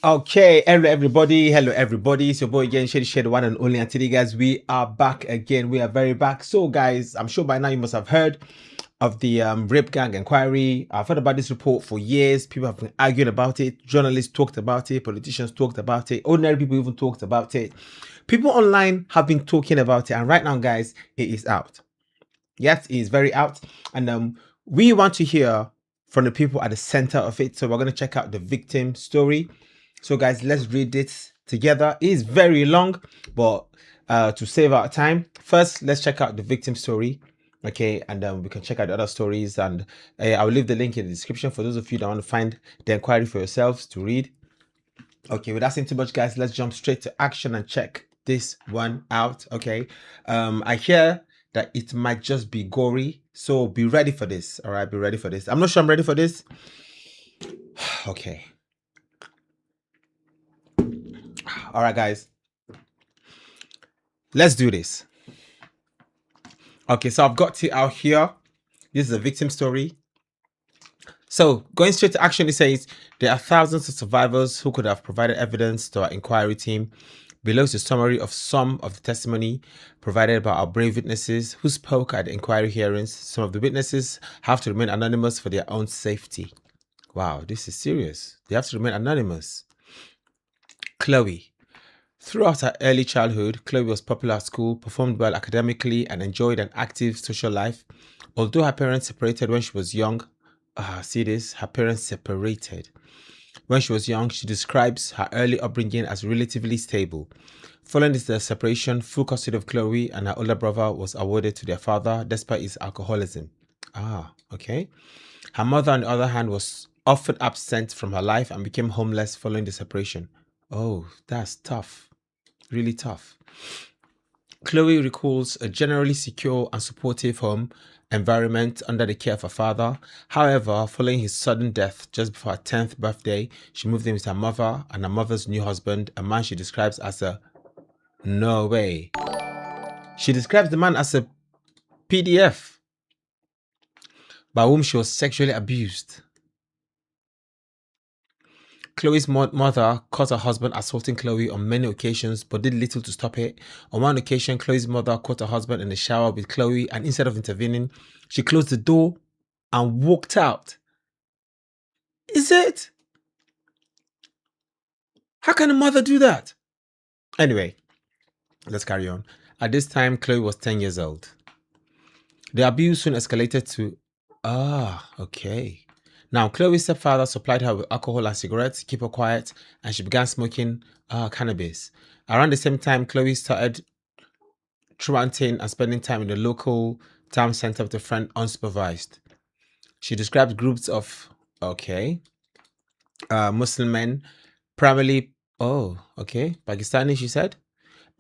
Okay, hello everybody. It's your boy again, Shady Shade, one and only. And today, guys, we are back again. We are very back. So, guys, I'm sure by now you must have heard of the rape gang inquiry. I've heard about this report for years. People have been arguing about it. Journalists talked about it. Politicians talked about it. Ordinary people even talked about it. People online have been talking about it, and right now, guys, it is out. Yes, it is very out, and we want to hear from the people at the center of it. So we're going to check out the victim story. So guys, let's read it together. It is very long, but to save our time, first let's check out the victim story. Okay, and then we can check out the other stories, and I will leave the link in the description for those of you that want to find the inquiry for yourselves to read. Okay, without saying too much, guys, let's jump straight to action and check this one out. Okay, I hear that it might just be gory, so be ready for this. All right, be ready for this. I'm not sure I'm ready for this. Okay. All right, guys, let's do this. Okay, so I've got it out here. This is a victim story. So going straight to action, it says there are thousands of survivors who could have provided evidence to our inquiry team. Below is a summary of some of the testimony provided by our brave witnesses who spoke at the inquiry hearings. Some of the witnesses have to remain anonymous for their own safety. Wow, this is serious. They have to remain anonymous. Chloe. Throughout her early childhood, Chloe was popular at school, performed well academically, and enjoyed an active social life. Although her parents separated when she was young, her parents separated. When she was young, she describes her early upbringing as relatively stable. Following the separation, full custody of Chloe and her older brother was awarded to their father despite his alcoholism. Okay. Her mother, on the other hand, was often absent from her life and became homeless following the separation. Oh, that's tough. Really tough. Chloe recalls a generally secure and supportive home environment under the care of her father. However, following his sudden death just before her 10th birthday, she moved in with her mother and her mother's new husband, a man she describes as a... No way. She describes the man as a PDF by whom she was sexually abused. Chloe's mother caught her husband assaulting Chloe on many occasions but did little to stop it. On one occasion, Chloe's mother caught her husband in the shower with Chloe, and instead of intervening, she closed the door and walked out. Is it? How can a mother do that? Anyway, let's carry on. At this time, Chloe was 10 years old. The abuse soon escalated to... okay. Now, Chloe's stepfather supplied her with alcohol and cigarettes to keep her quiet, and she began smoking cannabis. Around the same time, Chloe started truanting and spending time in the local town center with a friend unsupervised. She described groups of, Muslim men, primarily, Pakistani, she said,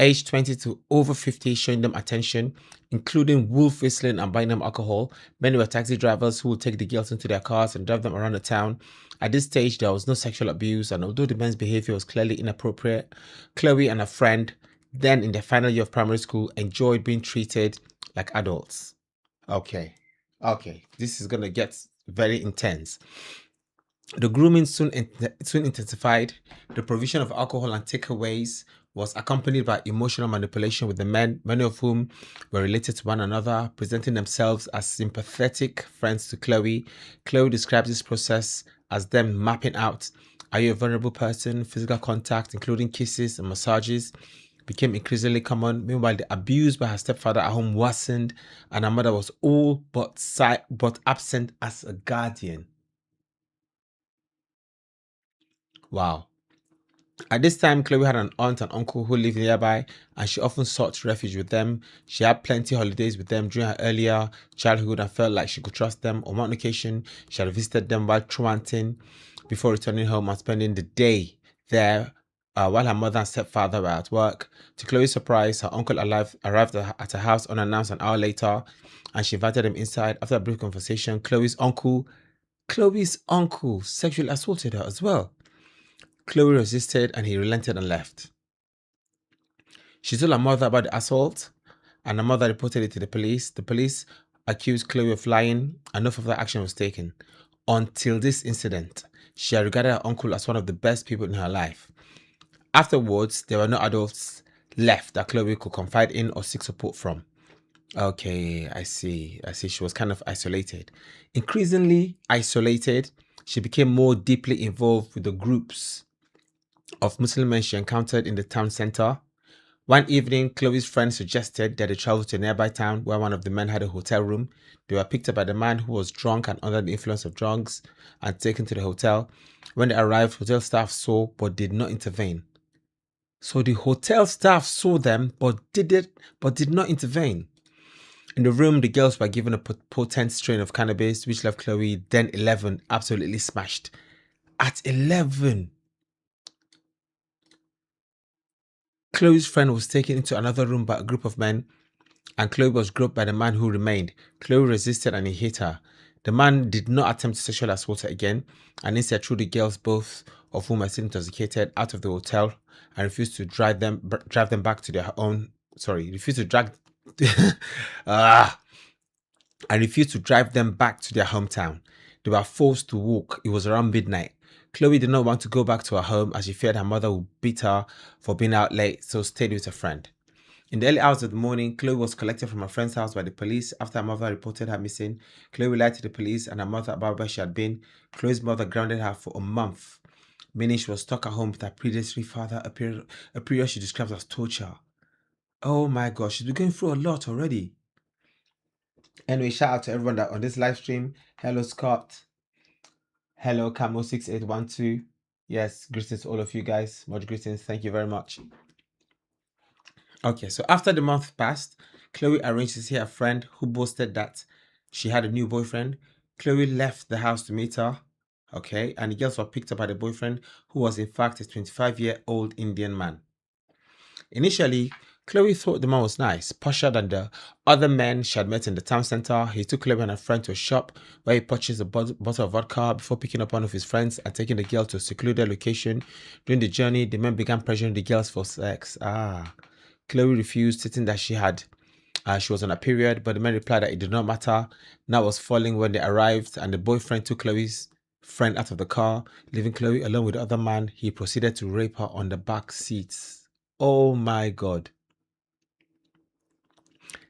aged 20 to over 50, showing them attention, including wolf whistling and buying them alcohol. Many were taxi drivers who would take the girls into their cars and drive them around the town. At this stage, there was no sexual abuse, and although the men's behavior was clearly inappropriate, Chloe and her friend, then in their final year of primary school, enjoyed being treated like adults. Okay, this is going to get very intense. The grooming soon intensified. The provision of alcohol and takeaways was accompanied by emotional manipulation with the men, many of whom were related to one another, presenting themselves as sympathetic friends to Chloe. Chloe describes this process as them mapping out, are you a vulnerable person? Physical contact, including kisses and massages, became increasingly common. Meanwhile, the abuse by her stepfather at home worsened, and her mother was all but absent as a guardian. Wow. At this time, Chloe had an aunt and uncle who lived nearby, and she often sought refuge with them. She had plenty of holidays with them during her earlier childhood and felt like she could trust them. On one occasion, she had visited them while truanting before returning home and spending the day there while her mother and stepfather were at work. To Chloe's surprise, her uncle arrived at her house unannounced an hour later, and she invited him inside. After a brief conversation, Chloe's uncle sexually assaulted her as well. Chloe resisted and he relented and left. She told her mother about the assault, and her mother reported it to the police. The police accused Chloe of lying, and no further action was taken until this incident. she had regarded her uncle as one of the best people in her life. Afterwards, there were no adults left that Chloe could confide in or seek support from. Okay, I see. She was kind of isolated. Increasingly isolated, she became more deeply involved with the groups of Muslim men she encountered in the town center. One evening, Chloe's friend suggested that they travel to a nearby town where one of the men had a hotel room. They were picked up by the man who was drunk and under the influence of drugs and taken to the hotel. When they arrived, hotel staff saw but did not intervene. So the hotel staff saw them but did not intervene. In the room, the girls were given a potent strain of cannabis, which left Chloe, then 11, absolutely smashed. At 11, Chloe's friend was taken into another room by a group of men, and Chloe was groped by the man who remained. Chloe resisted and he hit her. The man did not attempt to sexually assault her again, and instead threw the girls, both of whom were still intoxicated, out of the hotel and refused to drive them back to their own. Refused to drag. And refused to drive them back to their hometown. They were forced to walk. It was around midnight. Chloe did not want to go back to her home as she feared her mother would beat her for being out late, so stayed with a friend. In the early hours of the morning, Chloe was collected from her friend's house by the police after her mother reported her missing. Chloe lied to the police and her mother about where she had been. Chloe's mother grounded her for a month, meaning she was stuck at home with her predatory father, a period she described as torture. Oh my gosh, she's been going through a lot already. Anyway, shout out to everyone that on this live stream. Hello, Scott. Hello, Camo6812. Yes, greetings to all of you guys. Much greetings. Thank you very much. Okay, so after the month passed, Chloe arranged to see her friend who boasted that she had a new boyfriend. Chloe left the house to meet her. Okay, and the girls were picked up by the boyfriend, who was in fact a 25-year-old Indian man. Initially, Chloe thought the man was nice, posher than the other men she had met in the town center. He took Chloe and her friend to a shop where he purchased a bottle of vodka before picking up one of his friends and taking the girl to a secluded location. During the journey, the men began pressuring the girls for sex. Chloe refused, stating that she was on a period, but the men replied that it did not matter. Night was falling when they arrived, and the boyfriend took Chloe's friend out of the car, leaving Chloe alone with the other man. He proceeded to rape her on the back seats. Oh my God.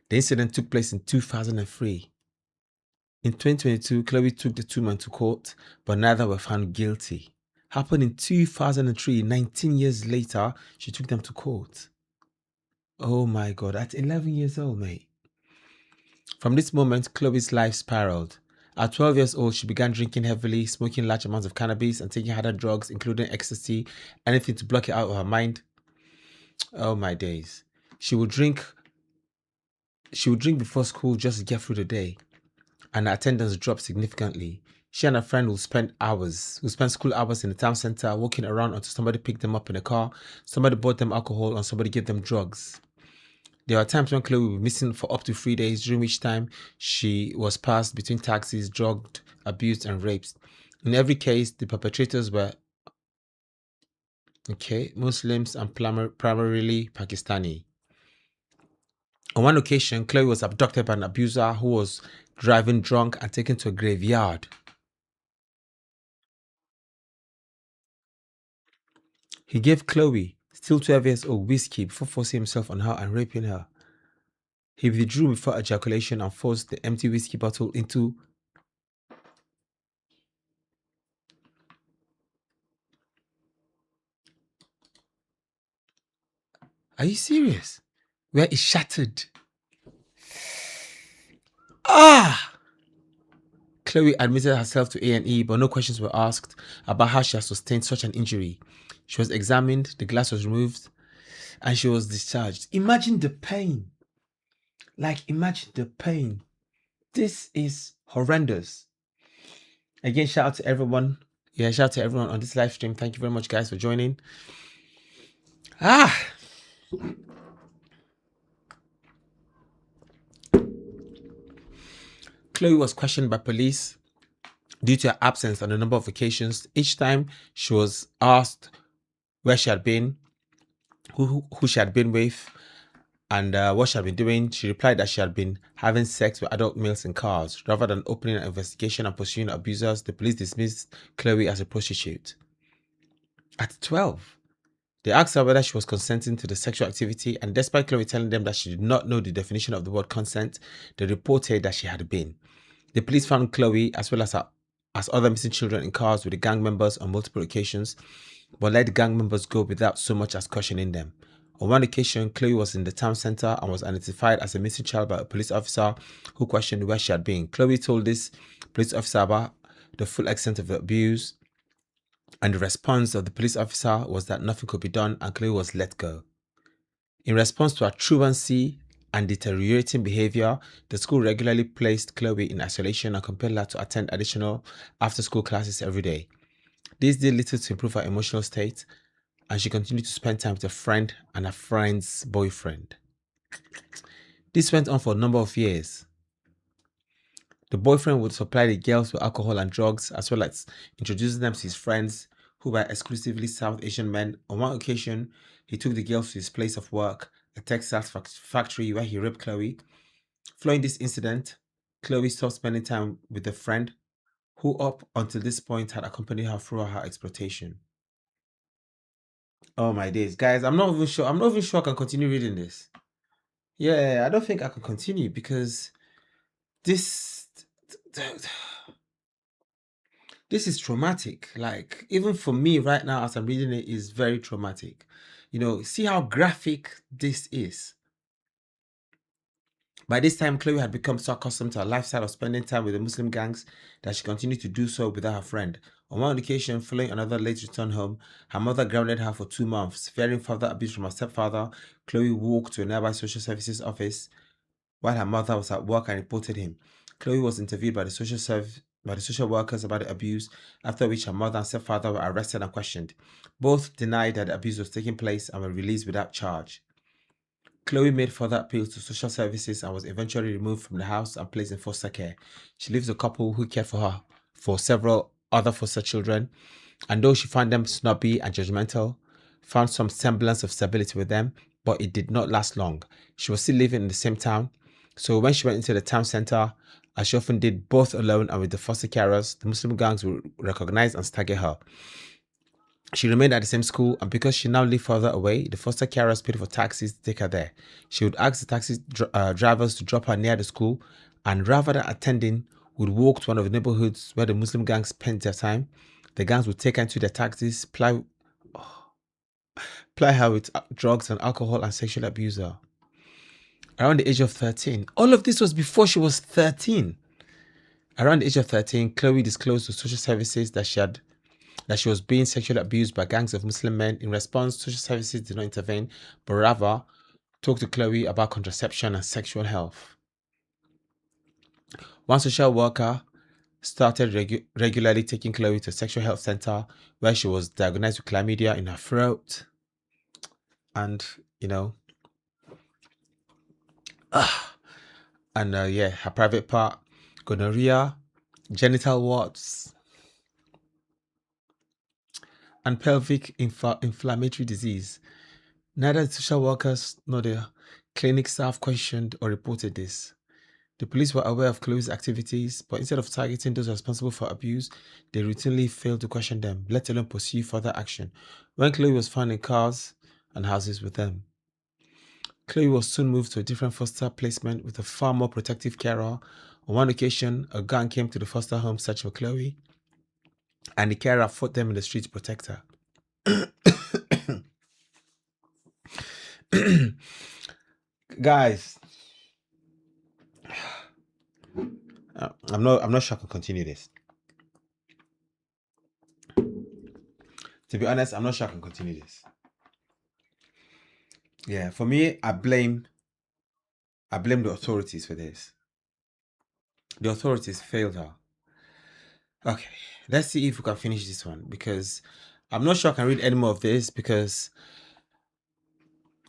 The incident took place in 2003. In 2022, Chloe took the two men to court, but neither were found guilty. Happened in 2003, 19 years later, she took them to court. Oh my God, at 11 years old, mate. From this moment, Chloe's life spiraled. At 12 years old, she began drinking heavily, smoking large amounts of cannabis, and taking harder drugs, including ecstasy, anything to block it out of her mind. Oh my days. She would drink before school just to get through the day, and her attendance dropped significantly. She and her friend would spend school hours in the town center, walking around until somebody picked them up in a car, somebody bought them alcohol, and somebody gave them drugs. There were times when Chloe would be missing for up to 3 days, during which time she was passed between taxis, drugged, abused, and raped. In every case, the perpetrators were Muslims and primarily Pakistani. On one occasion, Chloe was abducted by an abuser who was driving drunk and taken to a graveyard. He gave Chloe, still 12 years old, whiskey before forcing himself on her and raping her. He withdrew before ejaculation and forced the empty whiskey bottle into... Are you serious? Where it shattered. Chloe admitted herself to A&E, but no questions were asked about how she had sustained such an injury. She was examined, the glass was removed, and she was discharged. Imagine the pain. Imagine the pain. This is horrendous. Again, shout out to everyone. Yeah, shout out to everyone on this live stream. Thank you very much, guys, for joining. Chloe was questioned by police due to her absence on a number of occasions. Each time she was asked where she had been, who she had been with, and what she had been doing. She replied that she had been having sex with adult males in cars. Rather than opening an investigation and pursuing abusers, the police dismissed Chloe as a prostitute. At 12, they asked her whether she was consenting to the sexual activity, and despite Chloe telling them that she did not know the definition of the word consent, they reported that she had been. The police found Chloe as well as other missing children in cars with the gang members on multiple occasions, but let the gang members go without so much as questioning them. On one occasion, Chloe was in the town center and was identified as a missing child by a police officer who questioned where she had been. Chloe told this police officer about the full extent of the abuse, and the response of the police officer was that nothing could be done and Chloe was let go. In response to her truancy and deteriorating behavior, the school regularly placed Chloe in isolation and compelled her to attend additional after-school classes every day. This did little to improve her emotional state, and she continued to spend time with a friend and a friend's boyfriend. This went on for a number of years. The boyfriend would supply the girls with alcohol and drugs, as well as introducing them to his friends, who were exclusively South Asian men. On one occasion, he took the girls to his place of work, a Texas factory, where he raped Chloe. Following this incident, Chloe stopped spending time with the friend who up until this point had accompanied her through her exploitation. Oh my days. Guys, I'm not even sure I can continue reading this. Yeah, I don't think I can continue because this this is traumatic. Like, even for me right now, as I'm reading it, is very traumatic. See how graphic this is. By this time, Chloe had become so accustomed to a lifestyle of spending time with the Muslim gangs that she continued to do so without her friend. On one occasion, following another late return home, her mother grounded her for 2 months. Fearing further abuse from her stepfather, Chloe walked to a nearby social services office while her mother was at work and reported him. Chloe was interviewed by the social workers about the abuse, after which her mother and stepfather were arrested and questioned. Both denied that the abuse was taking place and were released without charge. Chloe made further appeals to social services and was eventually removed from the house and placed in foster care. She lives with a couple who cared for her for several other foster children, and though she found them snobby and judgmental, found some semblance of stability with them, but it did not last long. She was still living in the same town, so when she went into the town center, as she often did both alone and with the foster carers, the Muslim gangs would recognize and stagger her. She remained at the same school, and because she now lived further away, the foster carers paid for taxis to take her there. She would ask the taxi drivers to drop her near the school, and rather than attending, would walk to one of the neighborhoods where the Muslim gangs spent their time. The gangs would take her into their taxis, ply her with drugs and alcohol, and sexually abuse her. Around the age of 13, all of this was before she was 13. Around the age of 13, Chloe disclosed to social services that she was being sexually abused by gangs of Muslim men. In response, social services did not intervene, but rather talked to Chloe about contraception and sexual health. One social worker started regularly taking Chloe to a sexual health center where she was diagnosed with chlamydia in her throat. And, her private part, gonorrhea, genital warts, and pelvic inflammatory disease. Neither the social workers nor the clinic staff questioned or reported this. The police were aware of Chloe's activities, but instead of targeting those responsible for abuse, they routinely failed to question them, let alone pursue further action. When Chloe was found in cars and houses with them, Chloe was soon moved to a different foster placement with a far more protective carer. On one occasion, a gang came to the foster home search for Chloe, and the carer fought them in the street to protect her. Guys, I'm not sure I can continue this. To be honest, I'm not sure I can continue this. Yeah, for me, I blame the authorities for this. The authorities failed her. Okay, let's see if we can finish this one, because I'm not sure I can read any more of this, because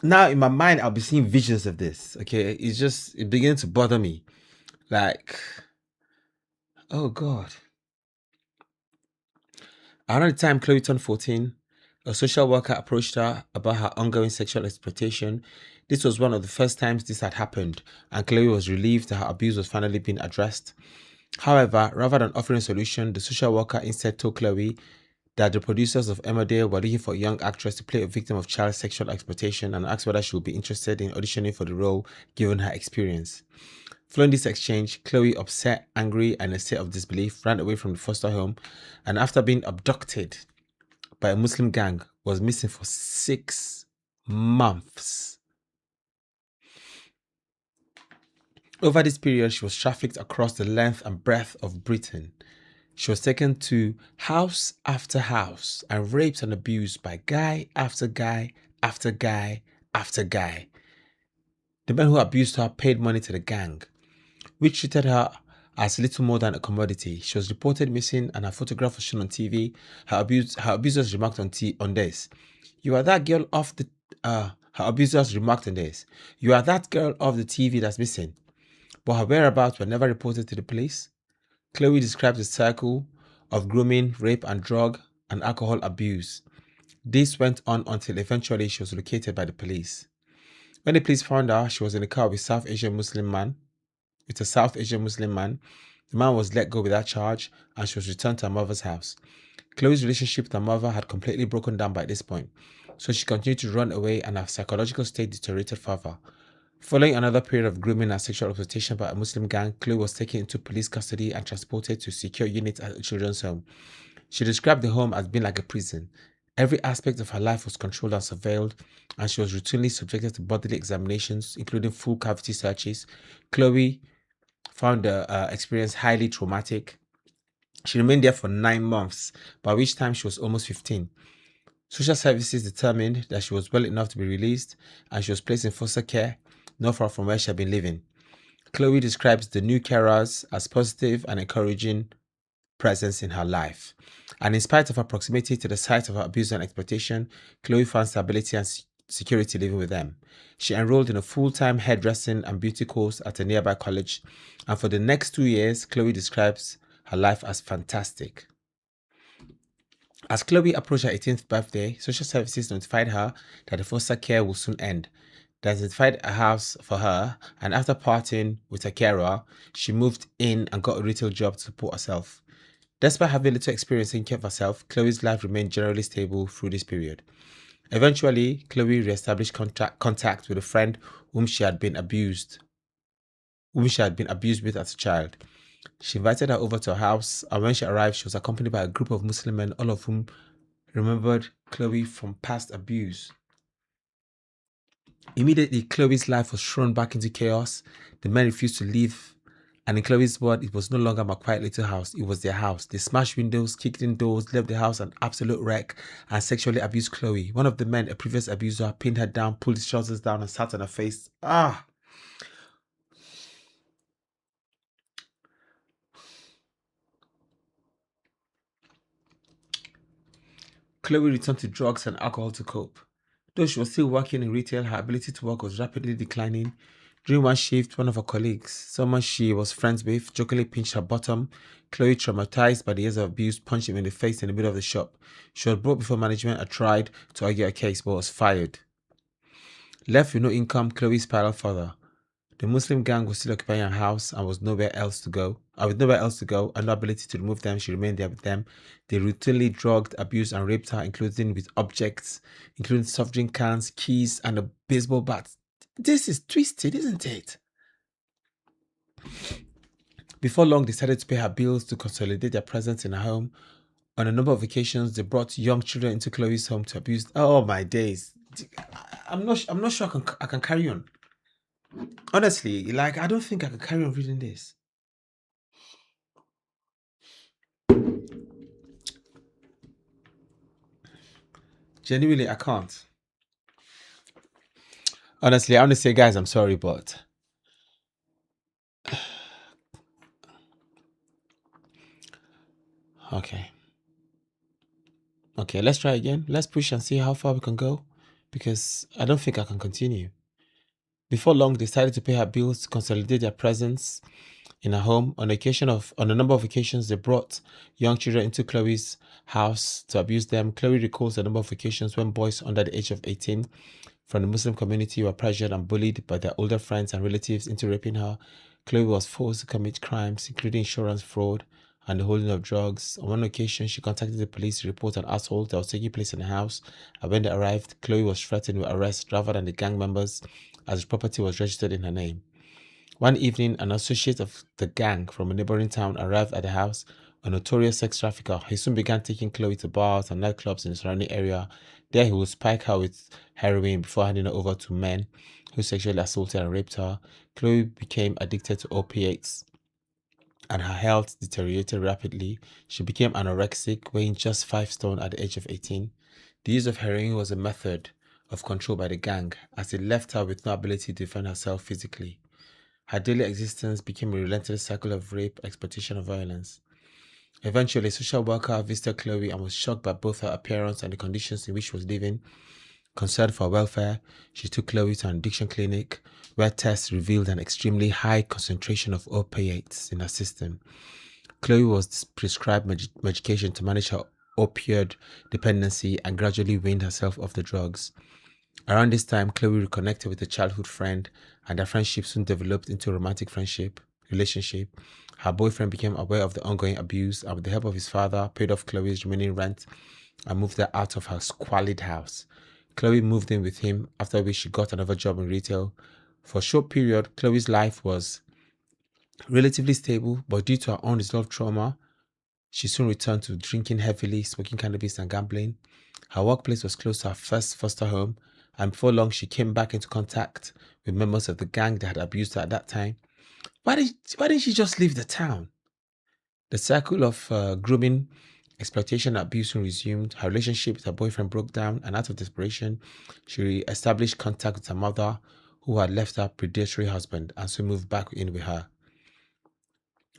now in my mind I'll be seeing visions of this. Okay, it's beginning to bother me. Like, oh God. Around the time Chloe turned 14, A social worker approached her about her ongoing sexual exploitation. This was one of the first times this had happened, and Chloe was relieved that her abuse was finally being addressed. However, rather than offering a solution, the social worker instead told Chloe that the producers of Emmerdale were looking for a young actress to play a victim of child sexual exploitation and asked whether she would be interested in auditioning for the role given her experience. Following this exchange, Chloe, upset, angry, and in a state of disbelief, ran away from the foster home and after being abducted by a Muslim gang, was missing for 6 months. Over this period, she was trafficked across the length and breadth of Britain. She was taken to house after house and raped and abused by guy after guy after guy after guy. The men who abused her paid money to the gang, which treated her as little more than a commodity. She was reported missing and her photograph was shown on TV. Her abusers remarked on this. You are that girl off the her abusers remarked on this. You are that girl off the TV that's missing. But her whereabouts were never reported to the police. Chloe describes the cycle of grooming, rape, and drug and alcohol abuse. This went on until eventually she was located by the police. When the police found her, she was in a car with a South Asian Muslim man. The man was let go without charge and she was returned to her mother's house. Chloe's relationship with her mother had completely broken down by this point, so she continued to run away and her psychological state deteriorated further. Following another period of grooming and sexual exploitation by a Muslim gang, Chloe was taken into police custody and transported to a secure unit at a children's home. She described the home as being like a prison. Every aspect of her life was controlled and surveilled, and she was routinely subjected to bodily examinations, including full cavity searches. Chloe found the experience highly traumatic. She remained there for 9 months, by which time she was almost 15. Social services determined that she was well enough to be released, and she was placed in foster care, not far from where she had been living. Chloe describes the new carers as positive and encouraging presence in her life. And in spite of her proximity to the site of her abuse and exploitation, Chloe found stability and security living with them. She enrolled in a full-time hairdressing and beauty course at a nearby college, and for the next 2 years, Chloe describes her life as fantastic. As Chloe approached her 18th birthday, social services notified her that the foster care will soon end. They identified a house for her, and after parting with her carer, she moved in and got a retail job to support herself. Despite having little experience in care of herself, Chloe's life remained generally stable through this period. Eventually, Chloe reestablished contact with a friend whom she had been abused with as a child. She invited her over to her house, and when she arrived, she was accompanied by a group of Muslim men, all of whom remembered Chloe from past abuse. Immediately, Chloe's life was thrown back into chaos. The men refused to leave, and in Chloe's word, it was no longer my quiet little house, it was their house. They smashed windows, kicked in doors, left the house an absolute wreck, and sexually abused Chloe. One of the men, a previous abuser, pinned her down, pulled his trousers down, and sat on her face. Chloe returned to drugs and alcohol to cope. Though she was still working in retail, her ability to work was rapidly declining. During one shift, one of her colleagues, someone she was friends with, jokingly pinched her bottom. Chloe, traumatized by the years of abuse, punched him in the face in the middle of the shop. She was brought before management and tried to argue her case, but was fired. Left with no income, Chloe spiraled further. The Muslim gang was still occupying her house and was nowhere else to go. With nowhere else to go and no ability to remove them, she remained there with them. They routinely drugged, abused, and raped her, including with objects, including soft drink cans, keys, and a baseball bat. This is twisted, isn't it? Before long, they started to pay her bills to consolidate their presence in her home. On a number of occasions, they brought young children into Chloe's home to abuse. Oh my days! I'm not sure I can carry on. Honestly, I don't think I can carry on reading this. Genuinely, I can't. Honestly, I want to say, guys, I'm sorry, but okay. Okay, let's try again. Let's push and see how far we can go, because I don't think I can continue. Before long, they started to pay her bills to consolidate their presence in her home. On a number of occasions, they brought young children into Chloe's house to abuse them. Chloe recalls a number of occasions when boys under the age of 18 from the Muslim community were pressured and bullied by their older friends and relatives into raping her. Chloe was forced to commit crimes, including insurance fraud and the holding of drugs. On one occasion, she contacted the police to report an assault that was taking place in the house, and when they arrived, Chloe was threatened with arrest rather than the gang members, as the property was registered in her name. One evening, an associate of the gang from a neighboring town arrived at the house, a notorious sex trafficker. He soon began taking Chloe to bars and nightclubs in the surrounding area. There, he would spike her with heroin before handing her over to men who sexually assaulted and raped her. Chloe became addicted to opiates and her health deteriorated rapidly. She became anorexic, weighing just 5 stone at the age of 18. The use of heroin was a method of control by the gang, as it left her with no ability to defend herself physically. Her daily existence became a relentless cycle of rape, exploitation, and violence. Eventually, a social worker visited Chloe and was shocked by both her appearance and the conditions in which she was living. Concerned for her welfare, she took Chloe to an addiction clinic where tests revealed an extremely high concentration of opiates in her system. Chloe was prescribed medication to manage her opioid dependency and gradually weaned herself off the drugs. Around this time, Chloe reconnected with a childhood friend, and their friendship soon developed into a romantic relationship. Her boyfriend became aware of the ongoing abuse and with the help of his father, paid off Chloe's remaining rent and moved her out of her squalid house. Chloe moved in with him, after which she got another job in retail. For a short period, Chloe's life was relatively stable, but due to her unresolved trauma, she soon returned to drinking heavily, smoking cannabis, and gambling. Her workplace was close to her first foster home, and before long, she came back into contact with members of the gang that had abused her at that time. Why didn't she just leave the town? The cycle of grooming, exploitation, and abuse soon resumed. Her relationship with her boyfriend broke down, and out of desperation, she established contact with her mother, who had left her predatory husband, and soon moved back in with her.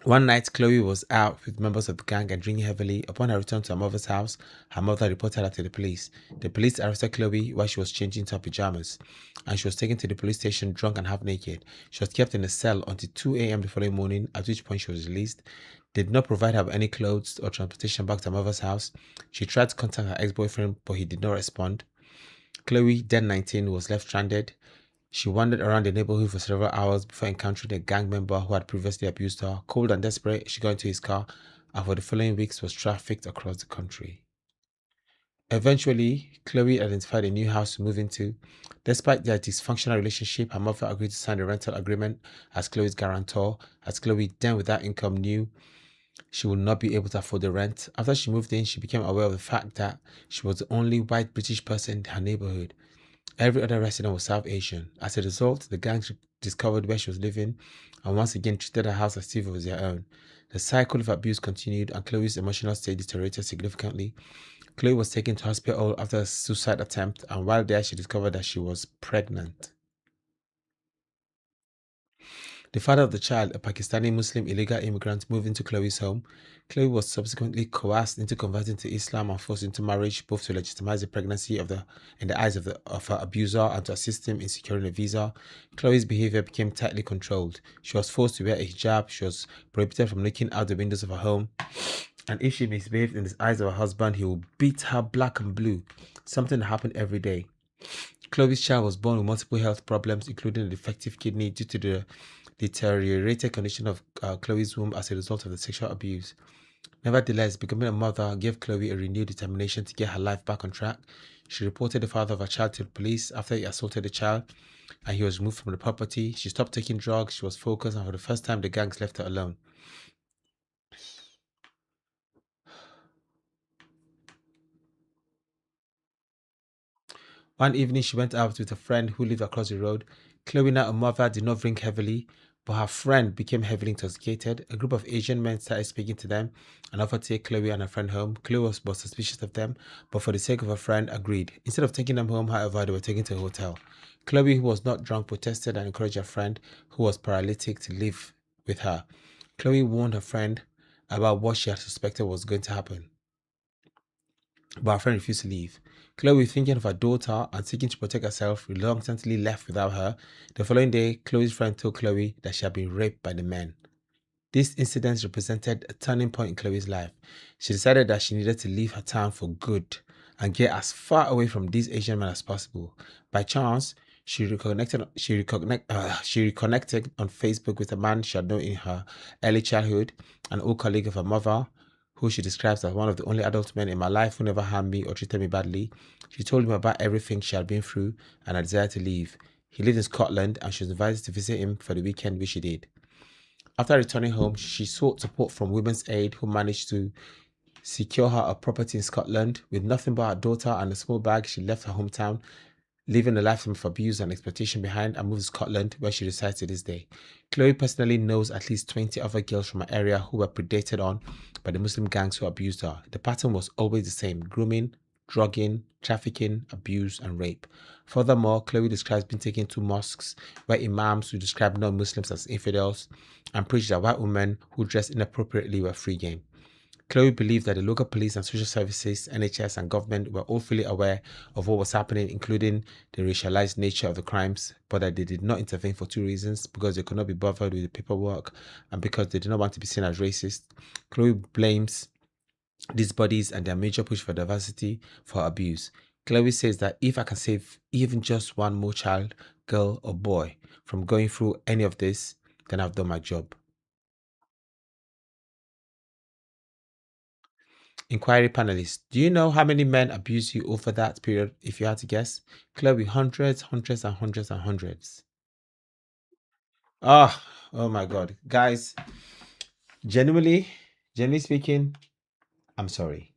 One night, Chloe was out with members of the gang and drinking heavily. Upon her return to her mother's house, her mother reported her to the police. The police arrested Chloe while she was changing into her pajamas, and she was taken to the police station drunk and half naked. She was kept in a cell until 2 a.m. the following morning, at which point she was released. They did not provide her with any clothes or transportation back to her mother's house. She tried to contact her ex-boyfriend, but he did not respond. Chloe, then 19, was left stranded. She wandered around the neighborhood for several hours before encountering a gang member who had previously abused her. Cold and desperate, she got into his car and for the following weeks was trafficked across the country. Eventually, Chloe identified a new house to move into. Despite their dysfunctional relationship, her mother agreed to sign a rental agreement as Chloe's guarantor, as Chloe, then without income, knew she would not be able to afford the rent. After she moved in, she became aware of the fact that she was the only white British person in her neighborhood. Every other resident was South Asian. As a result, the gang discovered where she was living and once again treated her house as if it was their own. The cycle of abuse continued and Chloe's emotional state deteriorated significantly. Chloe was taken to hospital after a suicide attempt, and while there, she discovered that she was pregnant. The father of the child, a Pakistani Muslim illegal immigrant, moved into Chloe's home. Chloe was subsequently coerced into converting to Islam and forced into marriage, both to legitimize the pregnancy in the eyes of her abuser and to assist him in securing a visa. Chloe's behavior became tightly controlled. She was forced to wear a hijab. She was prohibited from looking out the windows of her home. And if she misbehaved in the eyes of her husband, he would beat her black and blue, something that happened every day. Chloe's child was born with multiple health problems, including a defective kidney due to the deteriorated condition of Chloe's womb as a result of the sexual abuse. Nevertheless, becoming a mother gave Chloe a renewed determination to get her life back on track. She reported the father of her child to the police after he assaulted the child and he was removed from the property. She stopped taking drugs, she was focused, and for the first time, the gangs left her alone. One evening, she went out with a friend who lived across the road. Chloe, now a mother, did not drink heavily, but her friend became heavily intoxicated. A group of Asian men started speaking to them and offered to take Chloe and her friend home. Chloe was suspicious of them, but for the sake of her friend, agreed. Instead of taking them home, however, they were taken to a hotel. Chloe, who was not drunk, protested and encouraged her friend, who was paralytic, to live with her. Chloe warned her friend about what she had suspected was going to happen, but her friend refused to leave. Chloe, thinking of her daughter and seeking to protect herself, reluctantly left without her. The following day, Chloe's friend told Chloe that she had been raped by the men. This incident represented a turning point in Chloe's life. She decided that she needed to leave her town for good and get as far away from these Asian men as possible. By chance, she reconnected on Facebook with a man she had known in her early childhood, an old colleague of her mother, who she describes as one of the only adult men in my life who never harmed me or treated me badly. She told him about everything she had been through and her desire to leave. He lived in Scotland and she was invited to visit him for the weekend, which she did. After returning home, she sought support from Women's Aid, who managed to secure her a property in Scotland. With nothing but her daughter and a small bag, she left her hometown, leaving a lifetime of abuse and exploitation behind, and moved to Scotland, where she resides to this day. Chloe personally knows at least 20 other girls from her area who were predated on by the Muslim gangs who abused her. The pattern was always the same: grooming, drugging, trafficking, abuse, and rape. Furthermore, Chloe describes being taken to mosques where imams who describe non-Muslims as infidels and preached that white women who dressed inappropriately were free game. Chloe believed that the local police and social services, NHS, and government were all fully aware of what was happening, including the racialized nature of the crimes, but that they did not intervene for two reasons: because they could not be bothered with the paperwork and because they did not want to be seen as racist. Chloe blames these bodies and their major push for diversity for abuse. Chloe says that if I can save even just one more child, girl, or boy from going through any of this, then I've done my job. Inquiry panelists, do you know how many men abused you over that period if you had to guess? Chloe, hundreds, hundreds, and hundreds, and hundreds. Oh my God. Guys, genuinely speaking, I'm sorry.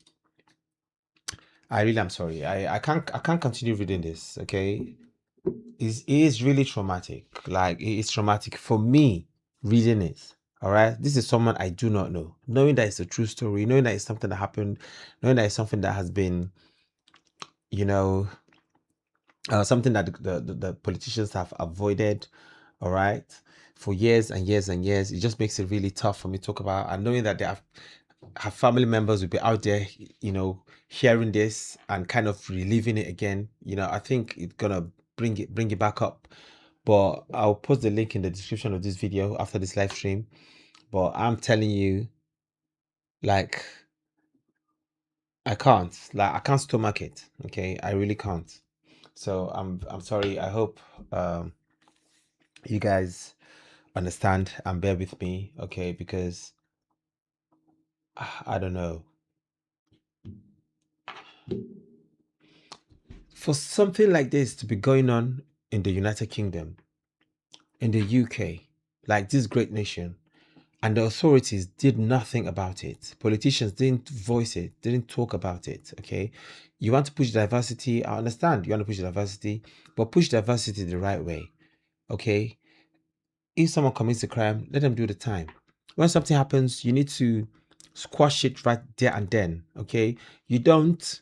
I really am sorry. I can't continue reading this, okay? It is really traumatic. Like, it is traumatic for me reading it. All right. This is someone I do not know. Knowing that it's a true story, knowing that it's something that happened, knowing that it's something that has been, you know, something that the politicians have avoided, all right, for years and years and years. It just makes it really tough for me to talk about. And knowing that they have family members will be out there, hearing this and kind of reliving it again. I think it's gonna bring it back up. But I'll post the link in the description of this video after this live stream. But I'm telling you, like, I can't stomach it. Okay, I really can't. So I'm sorry. I hope you guys understand and bear with me, okay? Because I don't know. For something like this to be going on in the United Kingdom, in the UK, like this great nation, and the authorities did nothing about it. Politicians didn't voice it, didn't talk about it, okay? You want to push diversity, I understand you want to push diversity, but push diversity the right way, okay? If someone commits a crime, let them do the time. When something happens, you need to squash it right there and then, okay? You don't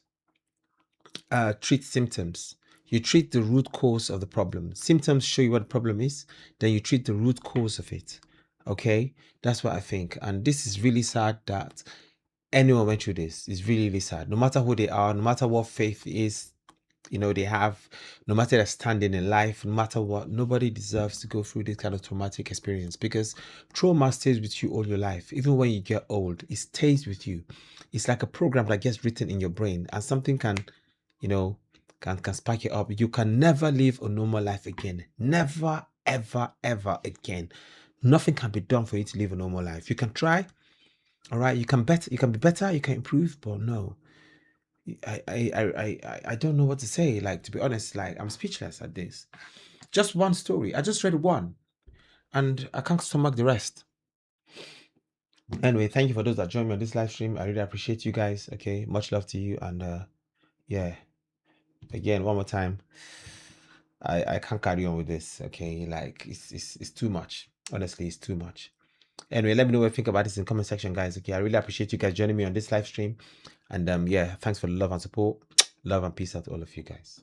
treat symptoms. You treat the root cause of the problem. Symptoms show you what the problem is, then you treat the root cause of it. Okay, that's what I think. And this is really sad that anyone went through this. It's really, really sad. No matter who they are, no matter what faith is, they have, no matter their standing in life, no matter what, nobody deserves to go through this kind of traumatic experience, because trauma stays with you all your life. Even when you get old, it stays with you. It's like a program that gets written in your brain, and something can can spark it up. You can never live a normal life again. Never, ever, ever again. Nothing can be done for you to live a normal life. You can try, all right. You can be better. You can improve, but no. I don't know what to say. Like, to be honest, like, I'm speechless at this. Just one story. I just read one, and I can't stomach the rest. Anyway, thank you for those that joined me on this live stream. I really appreciate you guys. Okay, much love to you, and yeah. Again, one more time, I can't carry on with this. Okay, like, it's too much. Honestly, it's too much. Anyway, let me know what you think about this in the comment section, guys. Okay, I really appreciate you guys joining me on this live stream, and yeah, thanks for the love and support. Love and peace out to all of you guys.